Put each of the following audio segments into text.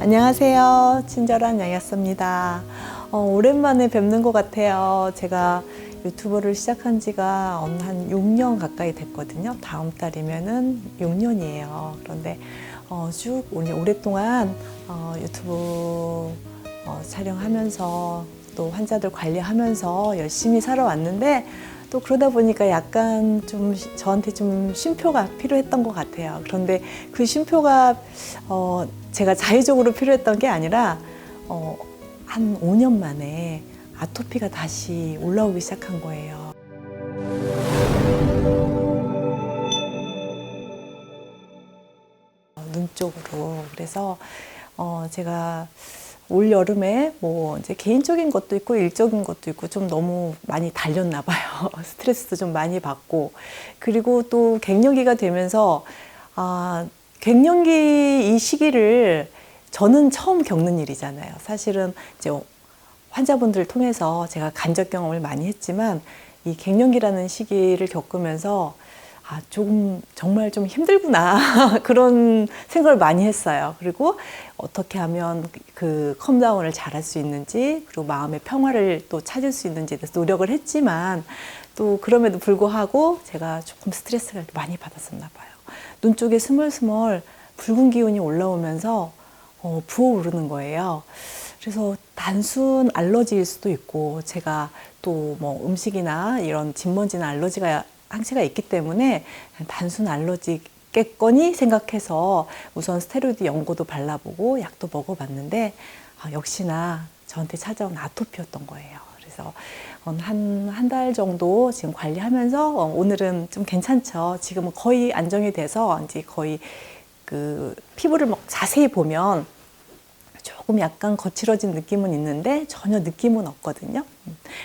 안녕하세요. 친절한 양약사입니다. 오랜만에 뵙는 것 같아요. 제가 유튜브를 시작한 지가 한 6년 가까이 됐거든요. 다음 달이면은 6년이에요. 그런데 쭉 오랫동안 유튜브 촬영하면서 또 환자들 관리하면서 열심히 살아왔는데 또 그러다 보니까 약간 좀 저한테 좀 쉼표가 필요했던 것 같아요. 그런데 그 쉼표가 제가 자의적으로 필요했던 게 아니라 한 5년 만에 아토피가 다시 올라오기 시작한 거예요. 눈 쪽으로. 그래서 제가 올 여름에 뭐 이제 개인적인 것도 있고 일적인 것도 있고 좀 너무 많이 달렸나 봐요. 스트레스도 좀 많이 받고, 그리고 또 갱년기가 되면서 갱년기 이 시기를 저는 처음 겪는 일이잖아요. 사실은 이제 환자분들을 통해서 제가 간접 경험을 많이 했지만 이 갱년기라는 시기를 겪으면서 조금 정말 좀 힘들구나 그런 생각을 많이 했어요. 그리고 어떻게 하면 그 컴다운을 잘할 수 있는지, 그리고 마음의 평화를 또 찾을 수 있는지에 대해서 노력을 했지만, 또 그럼에도 불구하고 제가 조금 스트레스를 많이 받았었나 봐요. 눈 쪽에 스멀스멀 붉은 기운이 올라오면서 부어오르는 거예요. 그래서 단순 알러지일 수도 있고, 제가 또 뭐 음식이나 이런 진먼지나 알러지가 항체가 있기 때문에 단순 알러지겠거니 생각해서 우선 스테로이드 연고도 발라보고 약도 먹어봤는데 역시나 저한테 찾아온 아토피였던 거예요. 그래서 한 달 정도 지금 관리하면서 오늘은 좀 괜찮죠. 지금은 거의 안정이 돼서 이제 거의 그 피부를 막 자세히 보면 조금 약간 거칠어진 느낌은 있는데 전혀 느낌은 없거든요.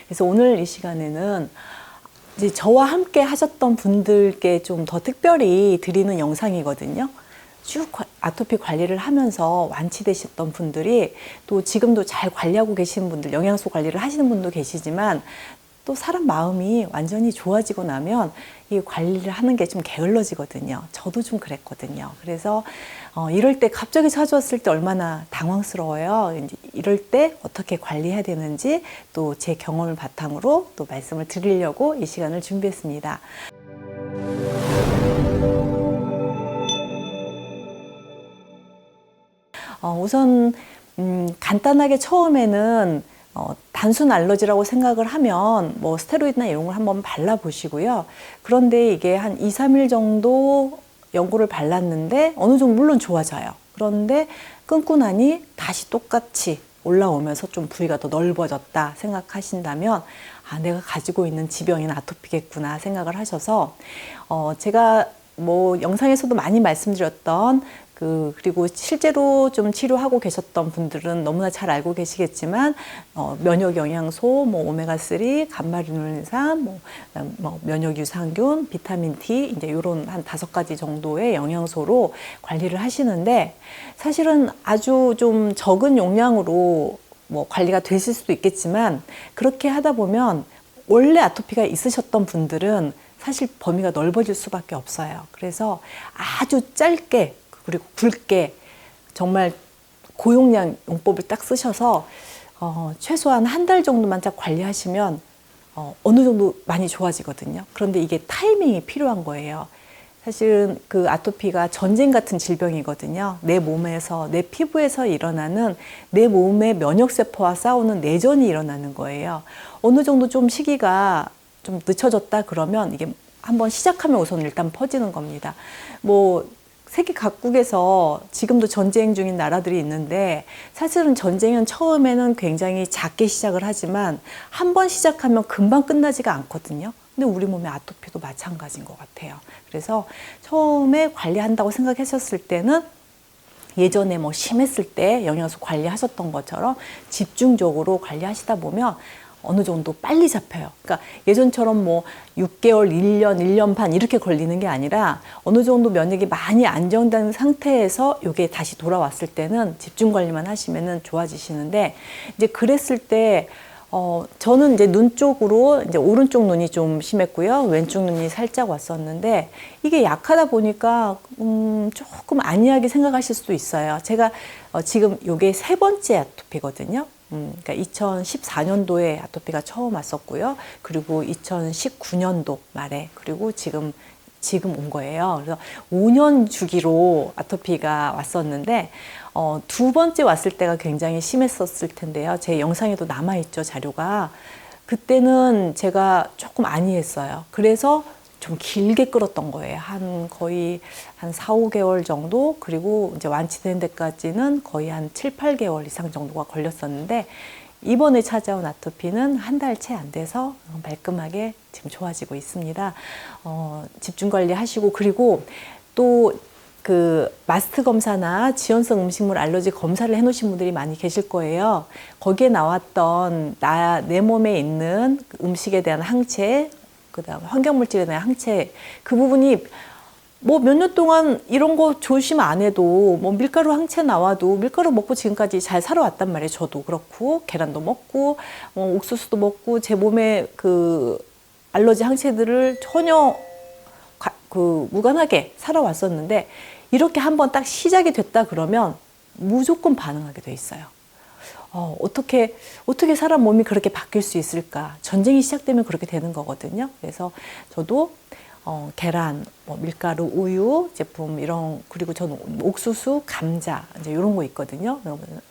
그래서 오늘 이 시간에는 이제 저와 함께 하셨던 분들께 좀 더 특별히 드리는 영상이거든요. 쭉 아토피 관리를 하면서 완치되셨던 분들이, 또 지금도 잘 관리하고 계시는 분들, 영양소 관리를 하시는 분도 계시지만, 또 사람 마음이 완전히 좋아지고 나면 이 관리를 하는 게 좀 게을러지거든요. 저도 좀 그랬거든요. 그래서 이럴 때 갑자기 찾아왔을 때 얼마나 당황스러워요. 이제 이럴 때 어떻게 관리해야 되는지 또 제 경험을 바탕으로 또 말씀을 드리려고 이 시간을 준비했습니다. 우선 간단하게 처음에는 단순 알러지라고 생각을 하면 뭐 스테로이드나 이런 걸 한번 발라보시고요. 그런데 이게 한 2, 3일 정도 연고를 발랐는데 어느 정도 물론 좋아져요. 그런데 끊고 나니 다시 똑같이 올라오면서 좀 부위가 더 넓어졌다 생각하신다면 내가 가지고 있는 질병인 아토피겠구나 생각을 하셔서 제가 뭐 영상에서도 많이 말씀드렸던 그리고 실제로 좀 치료하고 계셨던 분들은 너무나 잘 알고 계시겠지만 면역 영양소, 뭐 오메가3, 감마리놀산, 뭐 면역 유산균, 비타민 D, 이제 이런 한 5가지 정도의 영양소로 관리를 하시는데, 사실은 아주 좀 적은 용량으로 뭐 관리가 되실 수도 있겠지만, 그렇게 하다 보면 원래 아토피가 있으셨던 분들은 사실 범위가 넓어질 수밖에 없어요. 그래서 아주 짧게 그리고 굵게 정말 고용량 용법을 딱 쓰셔서 최소한 한 달 정도만 딱 관리하시면 어느 정도 많이 좋아지거든요. 그런데 이게 타이밍이 필요한 거예요. 사실은 그 아토피가 전쟁 같은 질병이거든요. 내 몸에서, 내 피부에서 일어나는 내 몸의 면역세포와 싸우는 내전이 일어나는 거예요. 어느 정도 좀 시기가 좀 늦춰졌다 그러면 이게 한번 시작하면 우선 일단 퍼지는 겁니다. 뭐 세계 각국에서 지금도 전쟁 중인 나라들이 있는데, 사실은 전쟁은 처음에는 굉장히 작게 시작을 하지만 한 번 시작하면 금방 끝나지가 않거든요. 근데 우리 몸의 아토피도 마찬가지인 것 같아요. 그래서 처음에 관리한다고 생각하셨을 때는 예전에 뭐 심했을 때 영양소 관리하셨던 것처럼 집중적으로 관리하시다 보면 어느 정도 빨리 잡혀요. 그러니까 예전처럼 뭐 6개월, 1년, 1년 반 이렇게 걸리는 게 아니라 어느 정도 면역이 많이 안정된 상태에서 이게 다시 돌아왔을 때는 집중 관리만 하시면은 좋아지시는데, 이제 그랬을 때 저는 이제 눈 쪽으로 이제 오른쪽 눈이 좀 심했고요. 왼쪽 눈이 살짝 왔었는데 이게 약하다 보니까 조금 안이하게 생각하실 수도 있어요. 제가 지금 요게 세 번째 아토피거든요. 그러니까 2014년도에 아토피가 처음 왔었고요. 그리고 2019년도 말에 그리고 지금 온 거예요. 그래서 5년 주기로 아토피가 왔었는데 두 번째 왔을 때가 굉장히 심했었을 텐데요. 제 영상에도 남아있죠, 자료가. 그때는 제가 조금 안이했어요. 그래서 좀 길게 끌었던 거예요. 거의 한 4, 5개월 정도, 그리고 이제 완치되는 데까지는 거의 한 7, 8개월 이상 정도가 걸렸었는데, 이번에 찾아온 아토피는 한 달 채 안 돼서 말끔하게 지금 좋아지고 있습니다. 집중 관리 하시고, 그리고 또 그 마스트 검사나 지연성 음식물 알러지 검사를 해놓으신 분들이 많이 계실 거예요. 거기에 나왔던 내 몸에 있는 음식에 대한 항체, 그다음 환경물질에 대한 항체, 그 부분이 뭐 몇 년 동안 이런 거 조심 안 해도 뭐 밀가루 항체 나와도 밀가루 먹고 지금까지 잘 살아왔단 말이에요. 저도 그렇고 계란도 먹고 옥수수도 먹고 제 몸에 그 알러지 항체들을 전혀 무관하게 살아왔었는데, 이렇게 한번 딱 시작이 됐다 그러면 무조건 반응하게 돼 있어요. 어떻게 사람 몸이 그렇게 바뀔 수 있을까? 전쟁이 시작되면 그렇게 되는 거거든요. 그래서 저도 계란, 밀가루, 우유 제품 그리고 저는 옥수수, 감자 이제 이런 거 있거든요.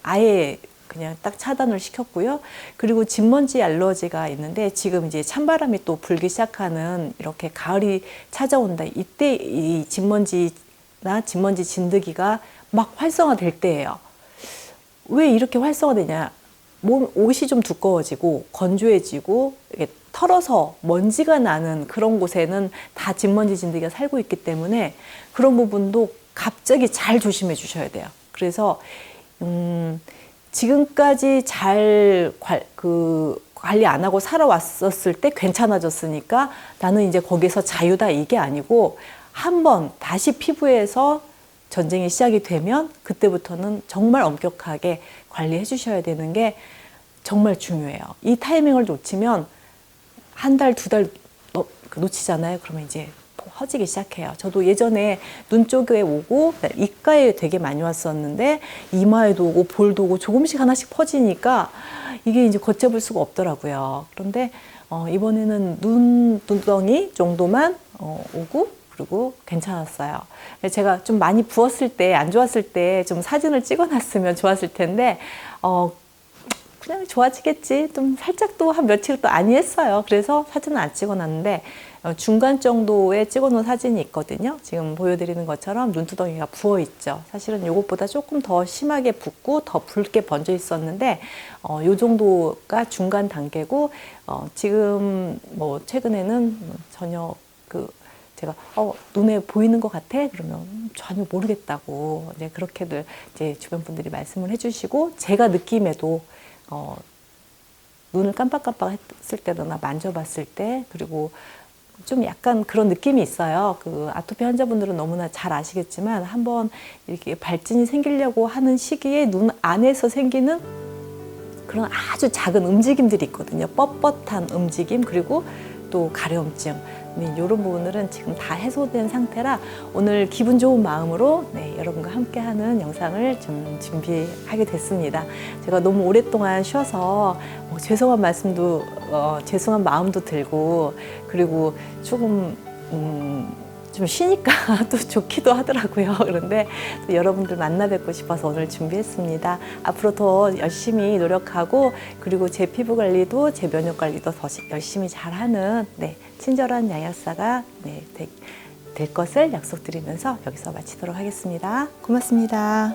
아예 그냥 딱 차단을 시켰고요. 그리고 진먼지 알러지가 있는데 지금 이제 찬바람이 또 불기 시작하는, 이렇게 가을이 찾아온다. 이때 이 진먼지나 진먼지 진드기가 막 활성화될 때예요. 왜 이렇게 활성화되냐? 옷이 좀 두꺼워지고 건조해지고 이게 털어서 먼지가 나는 그런 곳에는 다 진먼지 진드기가 살고 있기 때문에 그런 부분도 갑자기 잘 조심해 주셔야 돼요. 그래서 지금까지 잘 관리 안 하고 살아왔었을 때 괜찮아졌으니까 나는 이제 거기서 자유다, 이게 아니고 한번 다시 피부에서 전쟁이 시작이 되면 그때부터는 정말 엄격하게 관리해 주셔야 되는 게 정말 중요해요. 이 타이밍을 놓치면 한 달, 두 달 놓치잖아요. 그러면 이제 퍼지기 시작해요. 저도 예전에 눈 쪽에 오고 입가에 되게 많이 왔었는데 이마에도 오고 볼도 오고 조금씩 하나씩 퍼지니까 이게 이제 걷잡을 수가 없더라고요. 그런데 이번에는 눈두덩이 정도만 오고 그리고 괜찮았어요. 제가 좀 많이 부었을 때, 안 좋았을 때 좀 사진을 찍어놨으면 좋았을 텐데 그냥 좋아지겠지. 좀 살짝 또 한 며칠 또 안이했어요. 그래서 사진은 안 찍어놨는데 중간 정도에 찍어놓은 사진이 있거든요. 지금 보여드리는 것처럼 눈두덩이가 부어 있죠. 사실은 이것보다 조금 더 심하게 붓고 더 붉게 번져 있었는데 요 정도가 중간 단계고 지금 뭐 최근에는 전혀 제가 눈에 보이는 것 같아? 그러면 전혀 모르겠다고 이제 그렇게들 이제 주변 분들이 말씀을 해주시고, 제가 느낌에도 눈을 깜빡깜빡 했을 때나 만져봤을 때, 그리고 좀 약간 그런 느낌이 있어요. 그 아토피 환자분들은 너무나 잘 아시겠지만 한번 이렇게 발진이 생기려고 하는 시기에 눈 안에서 생기는 그런 아주 작은 움직임들이 있거든요. 뻣뻣한 움직임, 그리고 또 가려움증. 이런 부분들은 지금 다 해소된 상태라 오늘 기분 좋은 마음으로 여러분과 함께하는 영상을 좀 준비하게 됐습니다. 제가 너무 오랫동안 쉬어서 죄송한 말씀도 죄송한 마음도 들고, 그리고 조금 좀 쉬니까 또 좋기도 하더라고요. 그런데 또 여러분들 만나 뵙고 싶어서 오늘 준비했습니다. 앞으로 더 열심히 노력하고, 그리고 제 피부 관리도 제 면역 관리도 더 열심히 잘하는 친절한 야약사가 될 것을 약속드리면서 여기서 마치도록 하겠습니다. 고맙습니다.